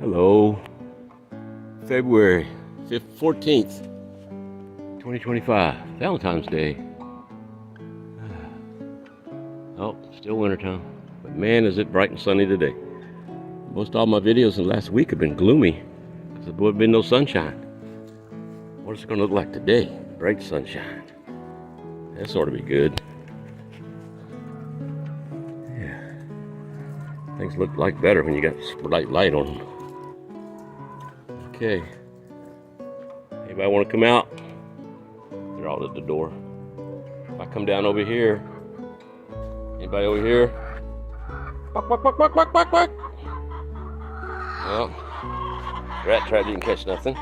Hello, February 14th, 2025, Valentine's Day. Oh, still wintertime, but man is it bright and sunny today. Most all my videos in the last week have been gloomy because there would have been no sunshine. What is it going to look like today? Bright sunshine. That ought to be good. Yeah, things look like better when you got bright light on them. Okay. Anybody want to come out? They're all at the door. If I come down over here, anybody over here? Quack, quack, quack, quack, quack, quack, quack. Well, rat trap didn't catch nothing.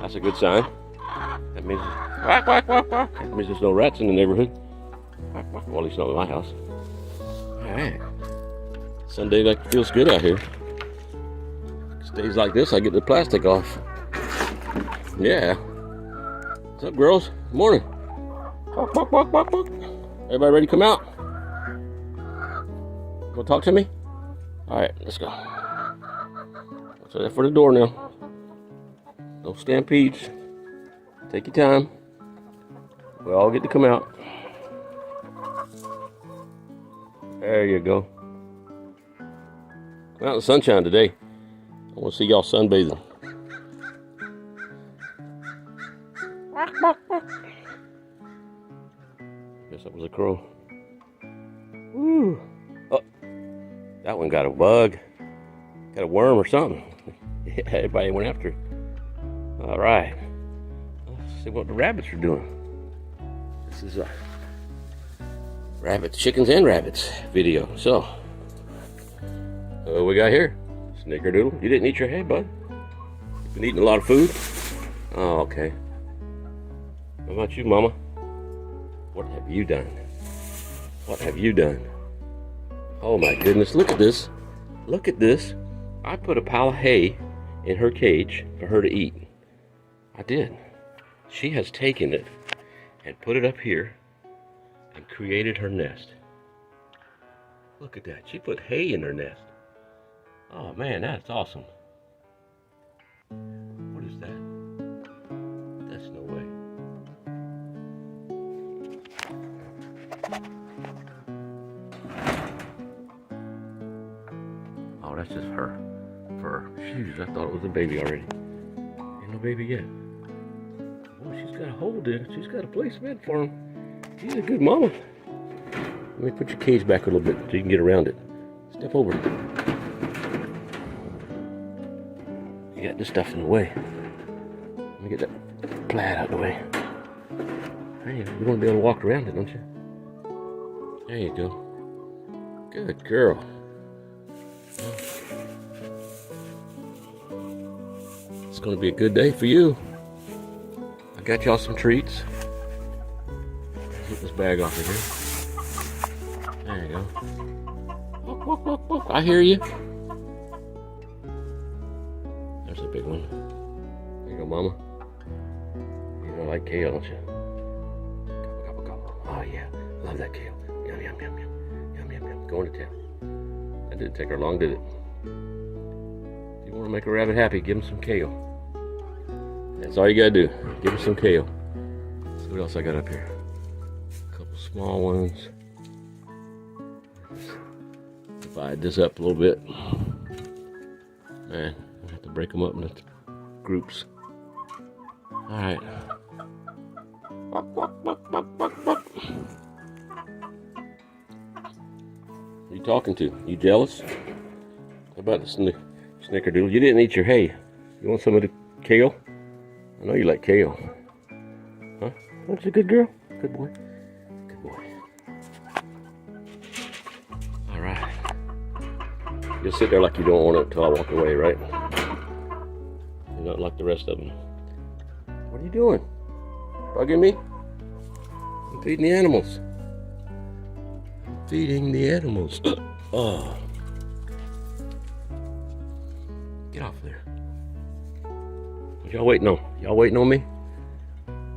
That's a good sign. That means quack, quack, quack, quack. That means there's no rats in the neighborhood. Quack, quack. Well, at least not in my house. All right. Sunday like feels good out here. Days like this, I get the plastic off. Yeah. What's up, girls? Good morning. Walk, walk, walk, walk, walk. Everybody ready to come out? Go talk to me? All right, let's go. So that's for the door now. No stampedes. Take your time. We all get to come out. There you go. Come out in the sunshine today. I want to see y'all sunbathing. Guess that was a crow. Woo. Oh, that one got a bug. Got a worm or something. Yeah, everybody went after it. All right. Let's see what the rabbits are doing. This is a rabbits, chickens and rabbits video. So, what we got here? Snickerdoodle, you didn't eat your hay, bud. You've been eating a lot of food. Oh, okay. How about you, Mama? What have you done? What have you done? Oh my goodness, look at this. Look at this. I put a pile of hay in her cage for her to eat. I did. She has taken it and put it up here and created her nest. Look at that. She put hay in her nest. Oh man, that's awesome. What is that? That's no way. Oh, that's just her fur. Jeez, I thought it was a baby already. Ain't no baby yet. Well, she's got a hold in it. She's got a placement for him. She's a good mama. Let me put your cage back a little bit so you can get around it. Step over it. You got this stuff in the way. Let me get that plaid out of the way. Hey, you want to be able to walk around it, don't you? There you go. Good girl. It's going to be a good day for you. I got y'all some treats. Get this bag off of here. There you go. Walk, walk, walk, walk. I hear you. There's a big one. There you go, Mama. You don't like kale, don't you? Gobble, gobble, gobble. Oh, yeah. Love that kale. Yum, yum, yum, yum. Yum, yum, yum. Going to town. That didn't take her long, did it? If you want to make a rabbit happy, give him some kale. That's all you got to do. Give him some kale. Let's see what else I got up here. A couple small ones. Divide this up a little bit. Man. Break them up into groups. All right. Who you talking to? You jealous? How about the snickerdoodle? You didn't eat your hay. You want some of the kale? I know you like kale. Huh? That's a good girl. Good boy. Good boy. All right. You'll sit there like you don't want it until I walk away, right? Not like the rest of them. What are you doing? Bugging me? I'm feeding the animals. I'm feeding the animals. Oh. Get off there. What y'all waiting on? Y'all waiting on me?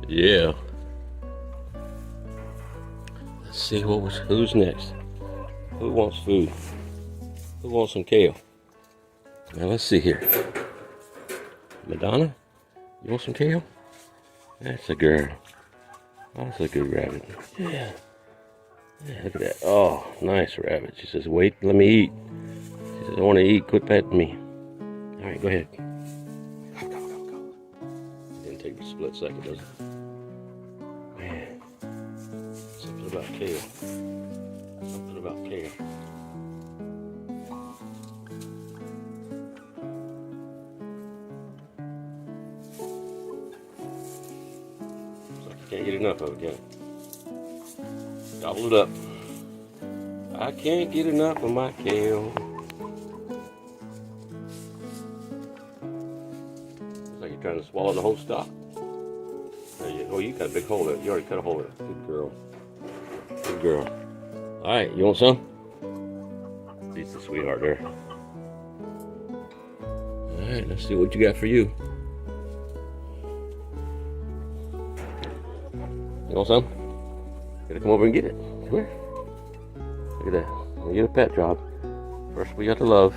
Yeah. Let's see who's next. Who wants food? Who wants some kale? Now let's see here. Madonna, you want some kale? That's a girl. That's a good rabbit. Yeah. Yeah, look at that. Oh, nice rabbit. She says, wait, let me eat. She says, I want to eat. Quit petting me. All right, go ahead. Go. Didn't take a split second, does it? Man. Something about kale. Something about kale. Looks like you can't get enough of it, can it? Gobble it up. I can't get enough of my kale. Looks like you're trying to swallow the whole stalk. Oh, you got a big hole there. You already cut a hole there. Good girl. Good girl. All right, you want some? She's the sweetheart there. All right, let's see what you got for you. You want some? Gotta come over and get it. Come here. Look at that. We get a pet job. First we got the love.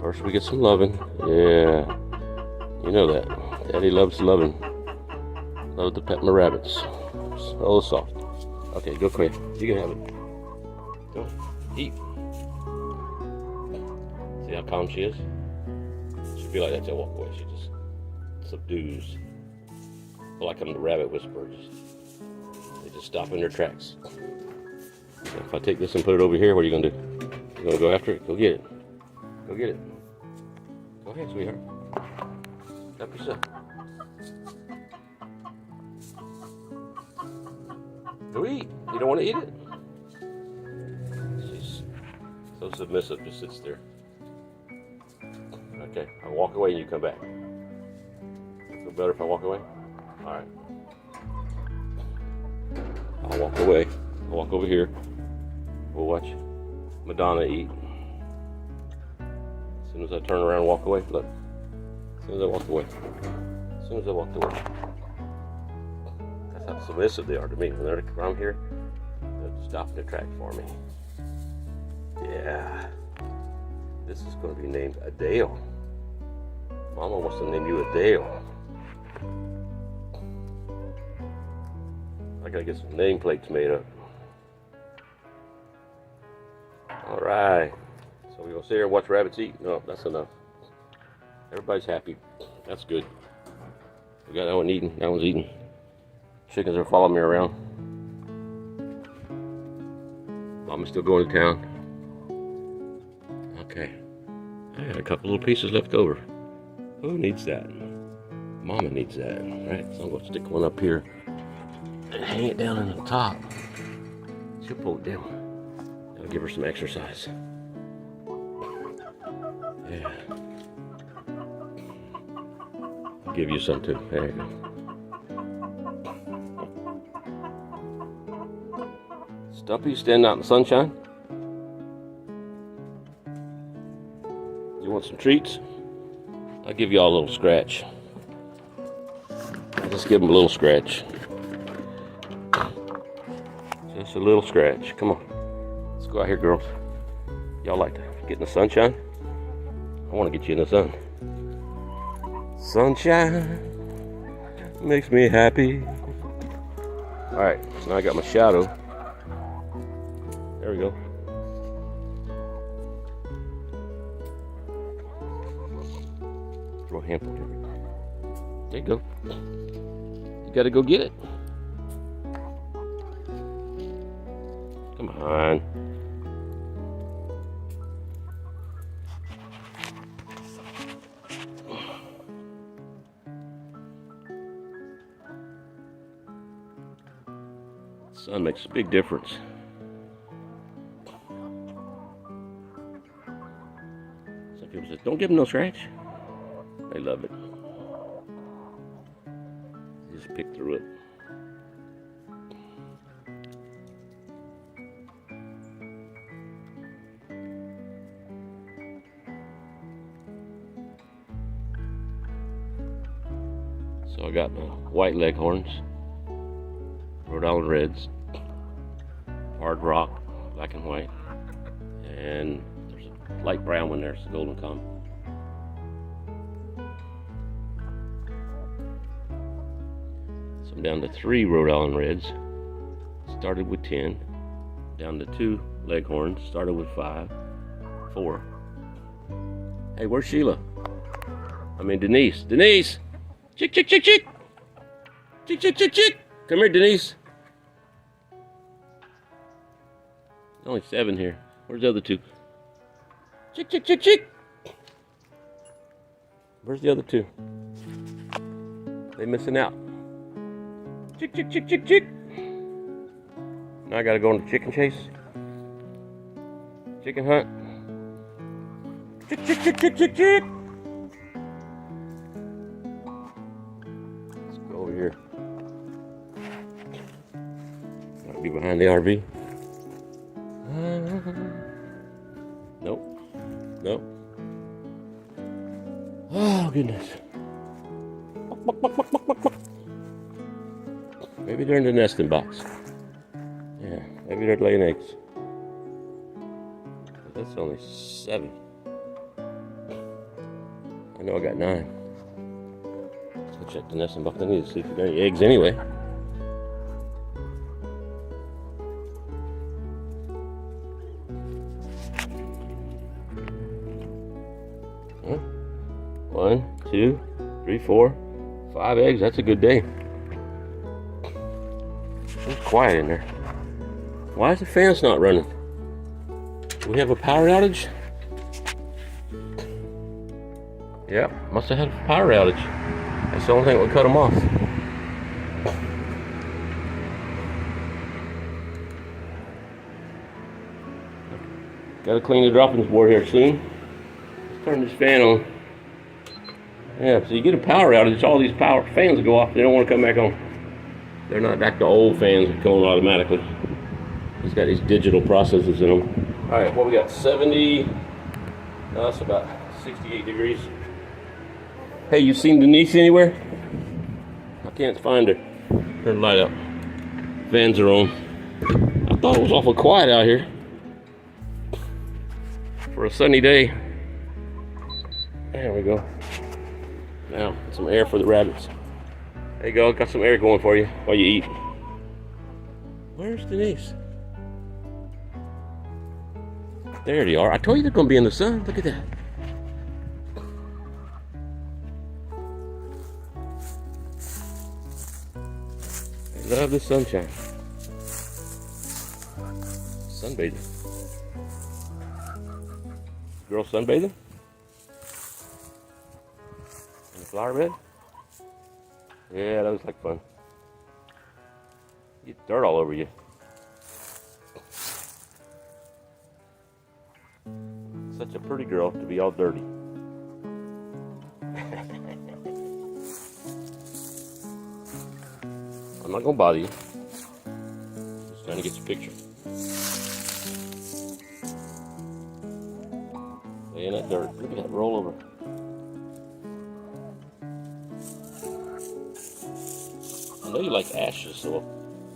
First we get some loving. Yeah. You know that. Daddy loves loving. Love to pet my rabbits. So soft. Okay, go quick. You can have it. Go. Eat. See how calm she is? She'll be like that till I walk away. She just subdues. I feel like I'm the rabbit whisperer. They just stop in their tracks. So if I take this and put it over here, what are you gonna do? You gonna go after it? Go get it. Go get it. Go ahead, sweetheart. Help yourself. Go eat. You don't want to eat it? She's so submissive, just sits there. Okay, I'll walk away and you come back. Feel better if I walk away? Alright. I'll walk away. I'll walk over here. We'll watch Madonna eat. As soon as I turn around and walk away, look. As soon as I walked away. As soon as I walked away. That's how submissive they are to me. When they're around here, they'll stop in their tracks for me. Yeah. This is going to be named Adele. Mama wants to name you Adele. I gotta get some nameplates made up. Alright. So we're gonna sit here and watch rabbits eat? No, that's enough. Everybody's happy. That's good. We got that one eating. That one's eating. Chickens are following me around. Mama's still going to town. Okay. I got a couple little pieces left over. Who needs that? Mama needs that. Alright, so I'm gonna stick one up here and hang it down on the top. She'll pull it down. I'll give her some exercise. Yeah. I'll give you some too. There you go. Stumpy, standing out in the sunshine. You want some treats? I'll give you all a little scratch. I'll just give them a little scratch. Just a little scratch. Come on. Let's go out here, girls. Y'all like to get in the sunshine? I want to get you in the sun. Sunshine makes me happy. Alright, so now I got my shadow. There we go. Throw a handful here. There you go. You gotta go get it. Come on. The sun makes a big difference. Some people say, don't give them no scratch. They love it. You just pick through it. So I got my white leghorns, Rhode Island Reds, hard rock, black and white, and there's a light brown one there's the golden common. So I'm down to 3 Rhode Island Reds. Started with 10. Down to 2 Leghorns. Started with 5. 4. Hey, where's Sheila? I mean Denise. Denise! Chick, chick, chick, chick! Chick, chick, chick, chick! Come here, Denise. Only 7 here. Where's the other 2? Chick, chick, chick, chick! Where's the other 2? They missing out. Chick, chick, chick, chick, chick! Now I gotta go on the chicken chase. Chicken hunt. Chick, chick, chick, chick, chick, chick! Let's go over here. Gotta be behind the RV. Nope. Nope. Oh, goodness. Maybe they're in the nesting box. Yeah, maybe they're laying eggs. But that's only 7. I know I got 9. Let's go check the nesting box. I need to see if we got any eggs anyway. Huh? 1, 2, 3, 4, 5 eggs. That's a good day. It's quiet in there. Why is the fans not running? Do we have a power outage? Yep, must have had a power outage. That's the only thing that would cut them off. Gotta clean the droppings board here soon. Let's turn this fan on. Yeah, so you get a power outage, all these power fans go off, they don't want to come back on. They're not like the old fans that go on automatically. It's got these digital processors in them. All right, what we got? 70. No, that's about 68 degrees. Hey, you seen Denise anywhere? I can't find her. Turn the light up. Fans are on. I thought it was awful quiet out here for a sunny day. There we go. Now, some air for the rabbits. There you go, got some air going for you while you eat. Where's Denise? There they are. I told you they're gonna be in the sun. Look at that. I love the sunshine. Sunbathing. Girl sunbathing? In the flower bed? Yeah, that was like fun. Get dirt all over you. Such a pretty girl to be all dirty. I'm not gonna bother you. Just trying to get your picture. Lay in that dirt. Look at that roll over. I know you like ashes, so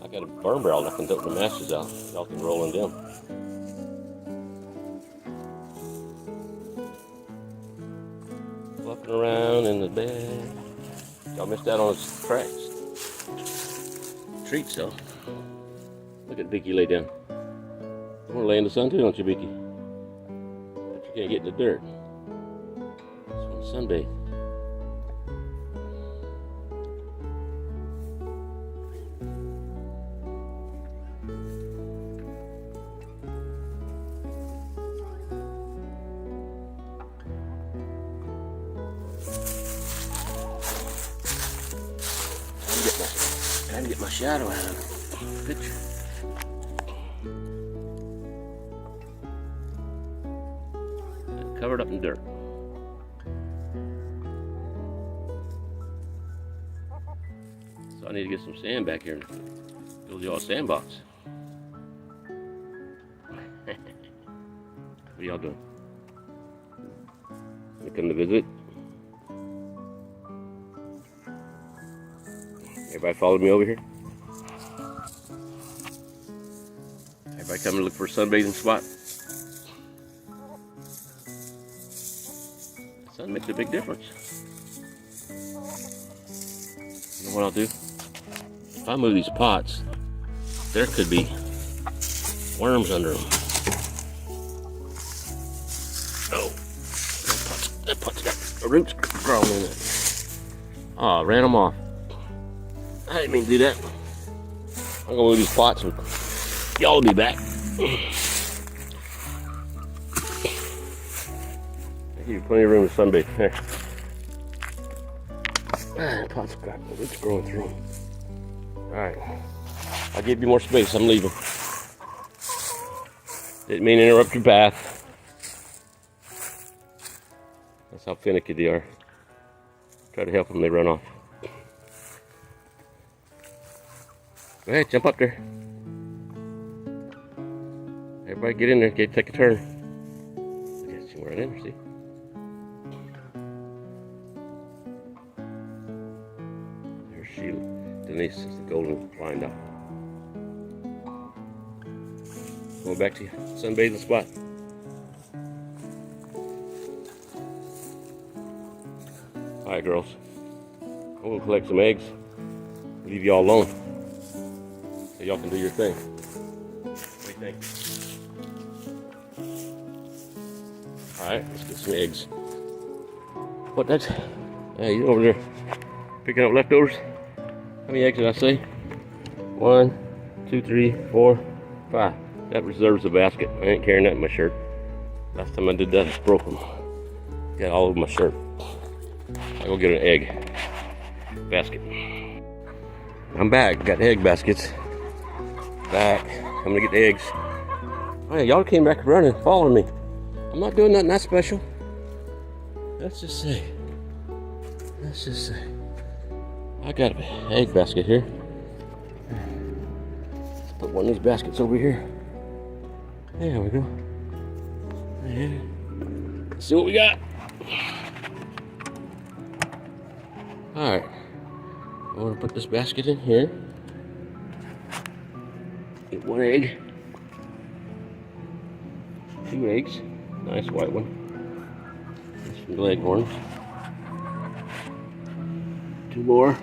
I got a burn barrel and I can dump the ashes out. Y'all can roll in them. Fluffing around in the bed. Y'all missed out on his tracks. Treats though. Look at Vicky lay down. You want to lay in the sun too, don't you, Vicky? But you can't get in the dirt. Just want to sunbathe. Trying to get my shadow out of the picture. Covered up in dirt. So I need to get some sand back here and build y'all a sandbox. What are y'all doing? Gonna come to visit? Everybody followed me over here? Everybody coming to look for a sunbathing spot? makes a big difference. You know what I'll do? If I move these pots, there could be worms under them. Oh, that pot's got the roots growing in it. Oh, I ran them off. I didn't mean to do that. I'm gonna move these pots and y'all will be back. I give you plenty of room to sunbathe. There. Ah, pots got the roots growing through them. Alright. I'll give you more space. I'm leaving. Didn't mean to interrupt your bath. That's how finicky they are. Try to help them, they run off. Go ahead, jump up there. Everybody get in there, take a turn. I guess you right in there, see? There's Sheila. Denise is the golden flying dot. Going back to your sunbathing spot. Alright, girls. I'm gonna collect some eggs. Leave y'all alone. So y'all can do your thing. What do you think? Alright, let's get some eggs. What, that's... Hey, you over there picking up leftovers? How many eggs did I say? 1, 2, 3, 4, 5. That reserves a basket. I ain't carrying that in my shirt. Last time I did that, I broke them. Got all over my shirt. I'll go get an egg basket. I'm back. Got the egg baskets. Back. I'm gonna get the eggs. Oh yeah, y'all came back running, following me. I'm not doing nothing that special. Let's just say. I got an egg basket here. Let's put one of these baskets over here. There we go. Yeah. Let's see what we got. Alright. I want to put this basket in here. Get one egg. 2 eggs. Nice white one. Some leghorns. 2 more.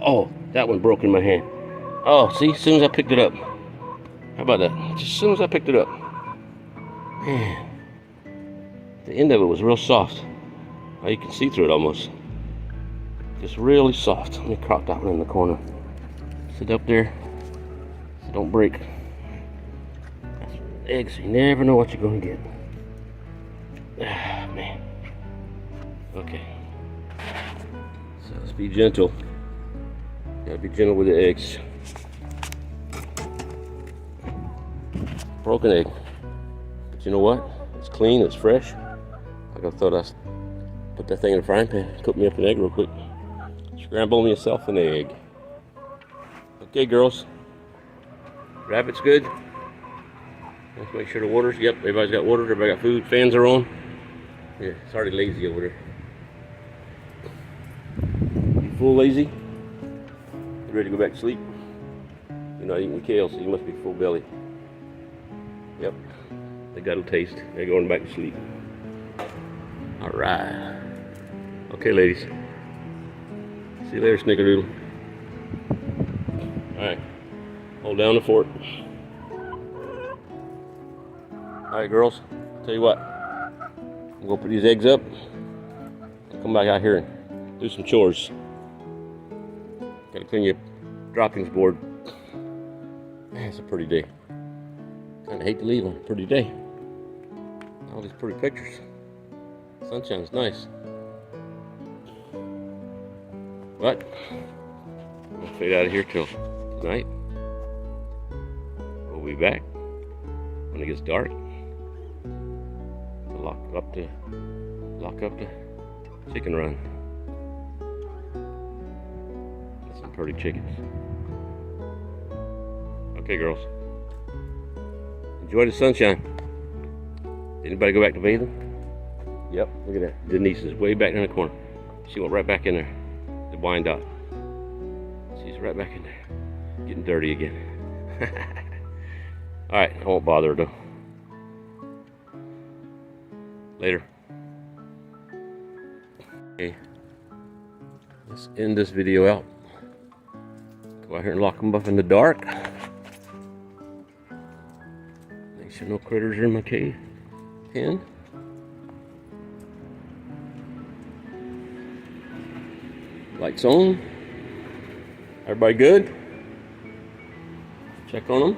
Oh, that one broke in my hand. Oh, see, as soon as I picked it up. How about that? Just as soon as I picked it up. Man. The end of it was real soft. Oh, you can see through it almost. Just really soft. Let me crop that one in the corner. Sit up there. So don't break. Eggs, you never know what you're going to get. Ah, man. Okay. So let's be gentle. Gotta be gentle with the eggs. Broken egg. But you know what? It's clean, it's fresh. Like I thought I'd put that thing in the frying pan, cook me up an egg real quick. Scramble myself an egg. Okay, girls. Rabbit's good. Let's make sure the water's, yep, everybody's got water, everybody got food, fans are on. Yeah, it's already lazy over there. You full lazy? You ready to go back to sleep? You're not eating kale, so you must be full belly. Yep, they got a taste. They're going back to sleep. All right. Okay, ladies. See you later, Snickerdoodle. All right, hold down the fort. All right, girls. Tell you what, I'm gonna put these eggs up. Come back out here and do some chores. Gotta clean your droppings board. Man, it's a pretty day. Kinda hate to leave on a pretty day. All these pretty pictures. Sunshine's nice. But I'm gonna fade out of here till tonight. We'll be back when it gets dark. Lock up the chicken run. That's some pretty chickens. Okay, girls. Enjoy the sunshine. Anybody go back to bathing? Yep, look at that. Denise is way back in the corner. She went right back in there. The blind dot. She's right back in there. Getting dirty again. Alright, I won't bother her though. Later. Okay, let's end this video out. Go out here and lock them up in the dark. Make sure no critters are in my cave pen. Lights on. Everybody good? Check on them.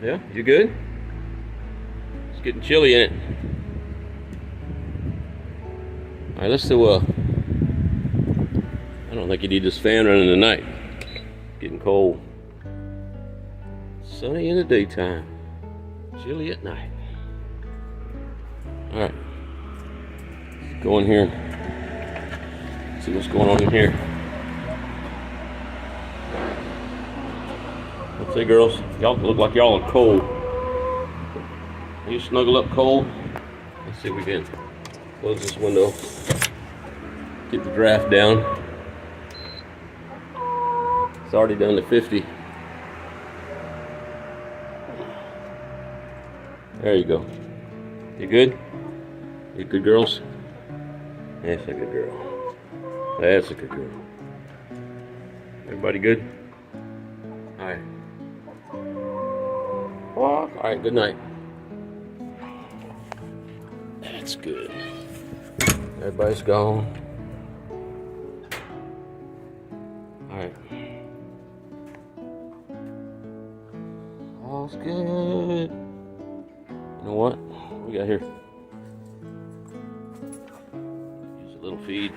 Yeah, you good? It's getting chilly in it. All right, let's do I don't think you need this fan running tonight. It's getting cold. Sunny in the daytime, chilly at night. All right, let's go in here and see what's going on in here. What's up, girls? Y'all look like y'all are cold. Are you snuggle up cold? Let's see if we can close this window. Get the draft down. It's already down to 50. There you go. You good? You good, girls? That's a good girl. That's a good girl. Everybody good? All right. Walk. All right, good night. That's good. Everybody's gone. All right. All's good. You know what? What we got here? Use a little feed.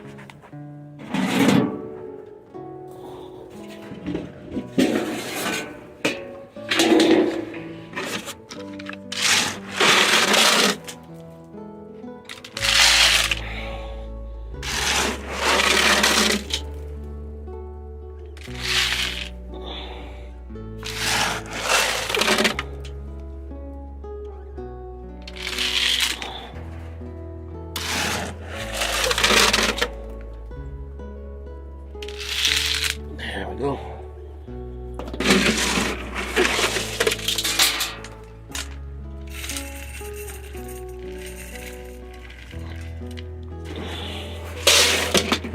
There we go.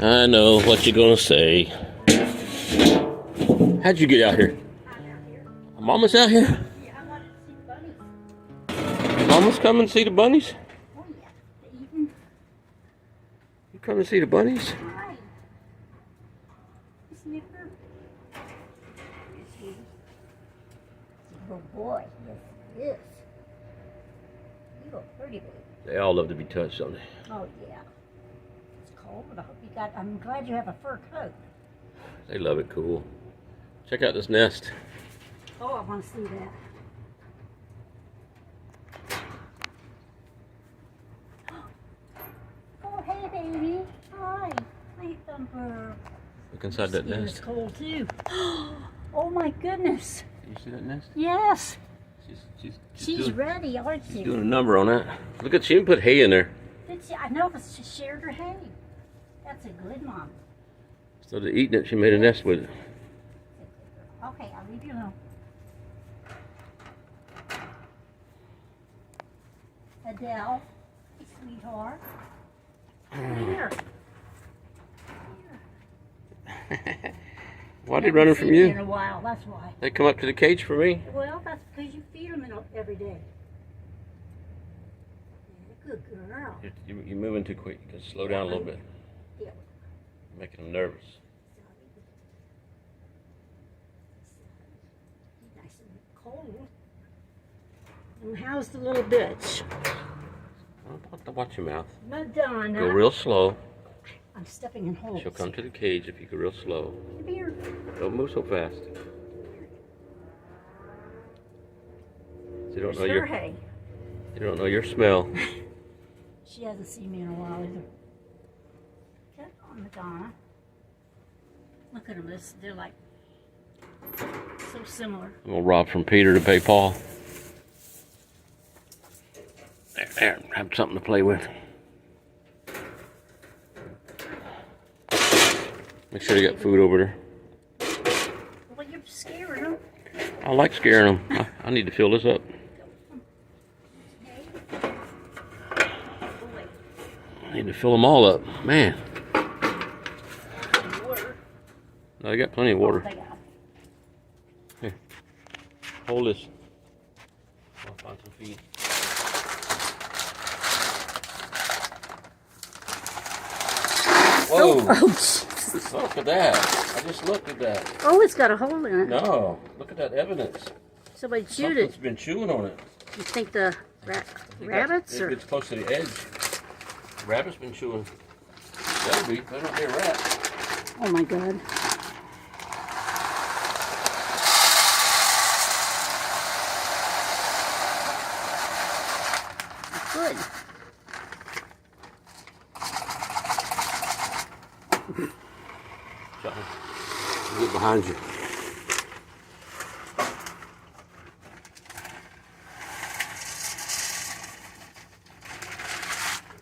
I know what you're gonna say. How'd you get out here? I'm out here. Mama's out here? Yeah, I wanted to see the bunnies. Mama's coming to see the bunnies? Oh yeah, they eating. You coming to see the bunnies? Hi. Snicker. Good boy. Yes, he is. You look pretty baby. They all love to be touched, don't they? Oh yeah. It's cold, but I hope you got. I'm glad you have a fur coat. They love it cool. Check out this nest. Oh, I want to see that. Oh, hey, baby. Hi. Hi, Thumper. Look inside that It's nest. cold, too. Oh, my goodness. You see that nest? Yes. She's She's ready, aren't she's you? doing a number on that. Look at, she even put hay in there. Did she? I know, but she shared her hay. That's a good mom. So they're eating it, she made a nest with it. Okay, I'll leave you alone. Adele, hey, sweetheart. Here. Why are they running from you? In a while, that's why. They come up to the cage for me. Well, that's because you feed them every day. Yeah, good girl. You're moving too quick. You can slow down a little bit. Yeah. You're making them nervous. Nice and cold. And how's the little bitch? Watch your mouth. Madonna. Go real slow. I'm stepping in holes. She'll come to the cage if you go real slow. Come here. Don't move so fast. They don't know your. Hay. They don't know your smell. She hasn't seen me in a while either. Come on, Madonna. Look at them. They're like so similar. I'm gonna rob from Peter to pay Paul. There, have something to play with. Make sure you got food over there. Well, you're scaring them. I like scaring them. I need to fill this up. Boy. Need to fill them all up, man. Water. No, I got plenty of water. They got Here, hold this. I'll find some feed. Whoa! Oh, Jesus. Look at that. I just looked at that. Oh, it's got a hole in it. No, look at that evidence. Somebody chewed Something's it. been chewing on it. You think the rabbits If or? it's close to the edge. The rabbit's been chewing. That'll be. Better not be a rat. Oh my God. Good. Get behind you.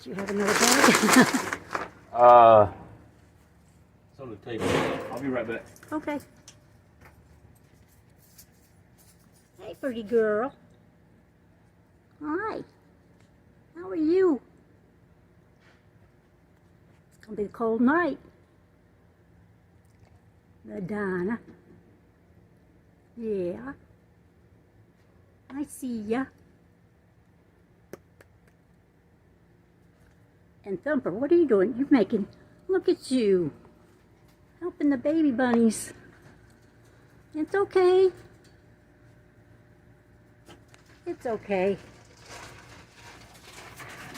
Do you have another bag? It's on the table. I'll be right back. Okay. Hey, pretty girl. Hi. How are you? It's gonna be a cold night. Madonna. Yeah. I see ya. And Thumper, what are you doing? You're making, look at you. Helping the baby bunnies. It's okay. It's okay.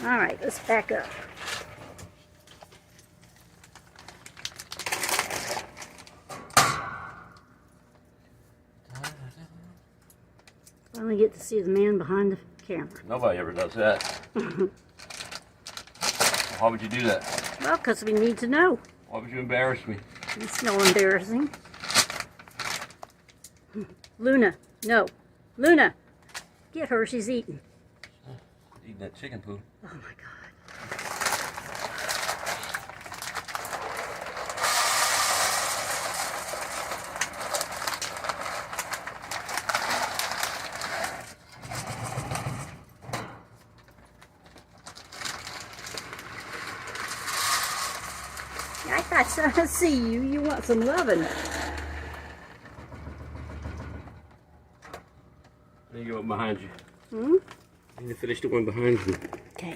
All right, let's back up. Finally get to see the man behind the camera. Nobody ever does that. Why would you do that? Well, because we need to know. Why would you embarrass me? It's no embarrassing. Luna, no. Luna, get her, she's eating. Eating that chicken poo. Oh my God. I thought I see you. You want some loving. I need to go up behind you. Hmm? I need to finish the one behind you. Okay.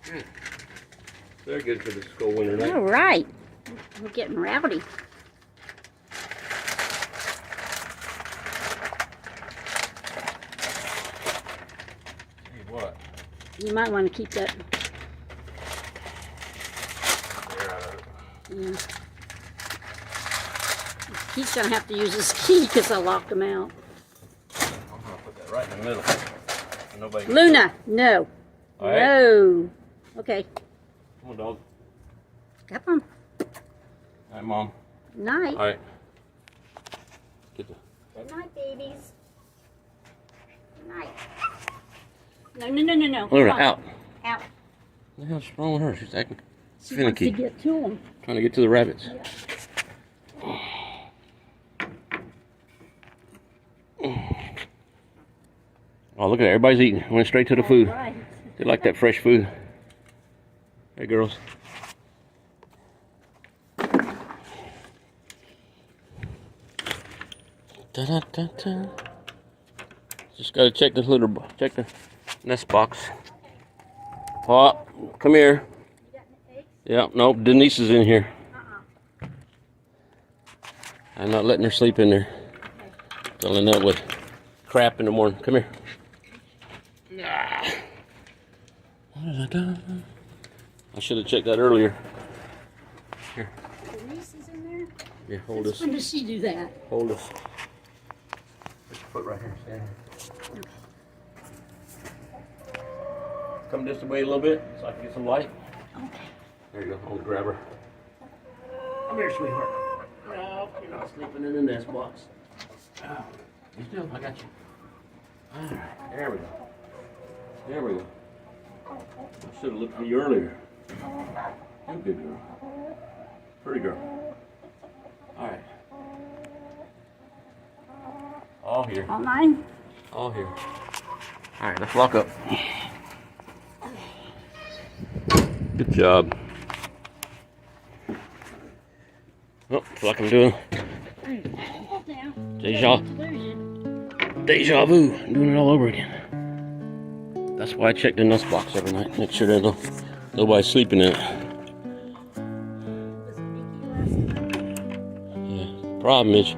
Good. They're good for this cold winter night. All right. We're getting rowdy. Hey, what? You might want to keep that. They're out of it. Yeah. He's going to have to use his key because I locked him out. I'm going to put that right in the middle. Nobody can- Luna, no. All right. No. Okay. Come on, dog. Come on. All right, Mom. Night. All right. Get the... Good night, babies. Good night. No, no, no, no, no. Luna, Come on. out. Out. What the hell's wrong with her? She's acting She wants to finicky. get to him. Trying to get to the rabbits. Oh, look at that. Everybody's eating. Went straight to the food. All right. They like that fresh food. Hey, girls. Da-da-da-da. Just gotta check this little, check the nest box. Pop, come here. You got any eggs? Yeah, nope, Denise is in here. I'm not letting her sleep in there. Filling up with crap in the morning. Come here. Ah. I should have checked that earlier. Here. Denise is in there? Yeah, hold Since this. when does she do that? Hold this. Put your foot right here. Stand here. Come this way a little bit so I can get some light. Okay. There you go. I'll grab her. Come here, sweetheart. No, you're not sleeping in the nest box. Oh, you still? I got you. All right. There we go. There we go. I should have looked for you earlier. You're a good girl. Pretty girl. Alright. All here. All 9? All here. Alright, let's lock up. Good job. Oh, it's like I'm doing deja vu. I'm doing it all over again. That's why I check the nest box every night. Make sure there's nobody's sleeping in it. Yeah. Problem is,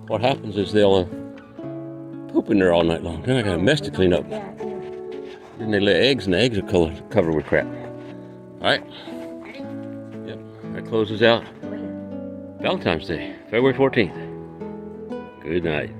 what happens is they'll poop in there all night long. Then I got a mess to clean up. Then they lay eggs, and the eggs are covered with crap. Alright? Yep. That closes out Valentine's Day, February 14th. Good night.